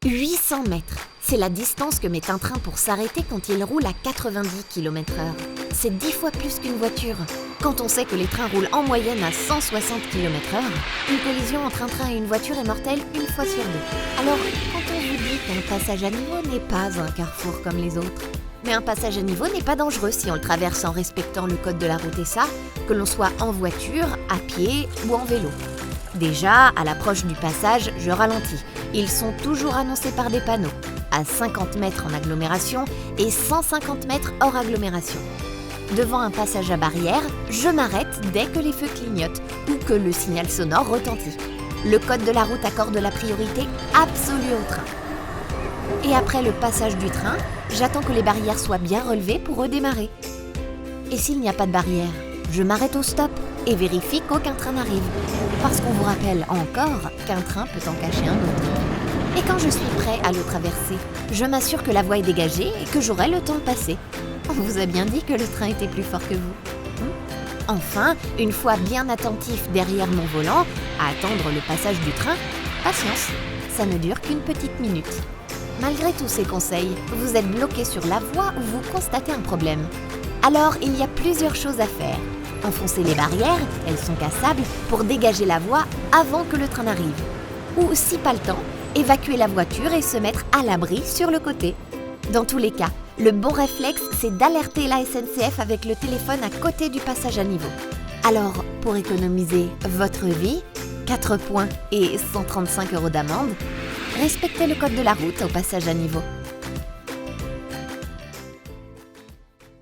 800 mètres, c'est la distance que met un train pour s'arrêter quand il roule à 90 km/h. C'est 10 fois plus qu'une voiture. Quand on sait que les trains roulent en moyenne à 160 km/h, une collision entre un train et une voiture est mortelle une fois sur deux. Alors, quand on vous dit qu'un passage à niveau n'est pas un carrefour comme les autres, mais un passage à niveau n'est pas dangereux si on le traverse en respectant le code de la route et ça, que l'on soit en voiture, à pied ou en vélo. Déjà, à l'approche du passage, je ralentis. Ils sont toujours annoncés par des panneaux, à 50 mètres en agglomération et 150 mètres hors agglomération. Devant un passage à barrière, je m'arrête dès que les feux clignotent ou que le signal sonore retentit. Le code de la route accorde la priorité absolue au train. Et après le passage du train, j'attends que les barrières soient bien relevées pour redémarrer. Et s'il n'y a pas de barrière, je m'arrête au stop et vérifie qu'aucun train n'arrive. Parce qu'on vous rappelle encore qu'un train peut en cacher un autre. Et quand je suis prêt à le traverser, je m'assure que la voie est dégagée et que j'aurai le temps de passer. On vous a bien dit que le train était plus fort que vous. Enfin, une fois bien attentif derrière mon volant, à attendre le passage du train, patience, ça ne dure qu'une petite minute. Malgré tous ces conseils, vous êtes bloqué sur la voie ou vous constatez un problème. Alors, il y a plusieurs choses à faire. Enfoncer les barrières, elles sont cassables, pour dégager la voie avant que le train n'arrive. Ou, si pas le temps, évacuer la voiture et se mettre à l'abri sur le côté. Dans tous les cas, le bon réflexe, c'est d'alerter la SNCF avec le téléphone à côté du passage à niveau. Alors, pour économiser votre vie, 4 points et 135 € d'amende, respectez le code de la route au passage à niveau.